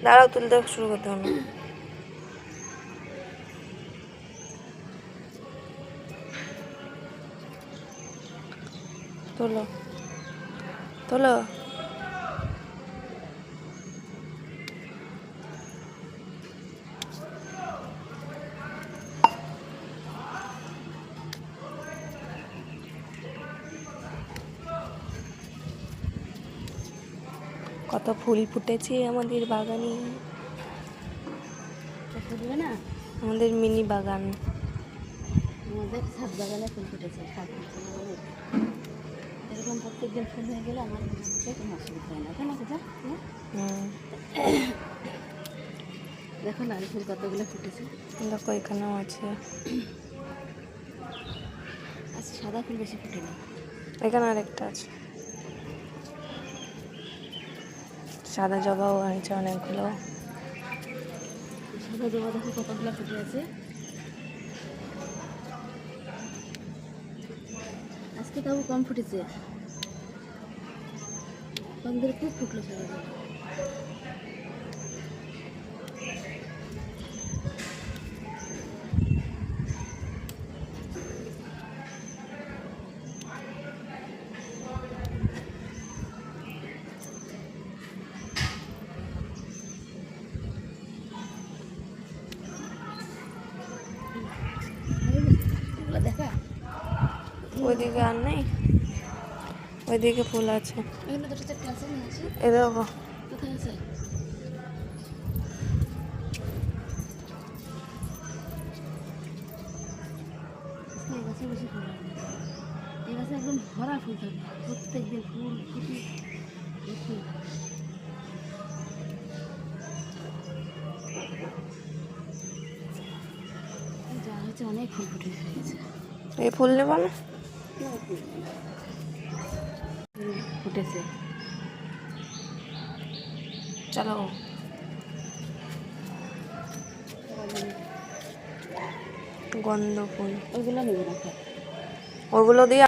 দাঁড়াও, তুলতে শুরু করতে হবে না। তোলো তোলো। কত ফুল ফুটেছে আমাদের বাগানে, ফুটবে না? আমাদের মিনি বাগান। আমাদের ছাদ বাগানে ফুল ফুটেছে, ছাদ ফুটেছে। এরকম প্রত্যেকদিন ফুল হয়ে গেলে আমার কোনো অসুবিধা হয় না, তাই না? কোথা দেখো লাল ফুল কতগুলো ফুটেছে। দেখো এখানেও আছে। আচ্ছা, সাদা ফুল বেশি ফুটে না। এখানে আরেকটা আছে, সাদা জবাও আছে অনেকগুলো। সাদা জবা দেখো কতগুলো ফুটে আছে। আজকে তাও কম ফুটেছে, কম ধরে খুব ফুটলো সাদা জবা। দেখা ওইদিকে আর নেই, ওইদিকে ফুল আছে। এখানে দুটো চারটে আছে, না আছে? এ দেখো কোথায় আছে? এই গাছে বেশি ফুল হয় না। এই গাছে একদম ভরা ফুল থাকে, প্রত্যেক দিন ফুল ফুটে দেখি। যা হচ্ছে অনেক ফুল ফুটে গেছে। এই ফুল নেবো না, ফুটেছে। চলো। গন্ধ ফুল ওইগুলো নেবে না, ওগুলো দিয়ে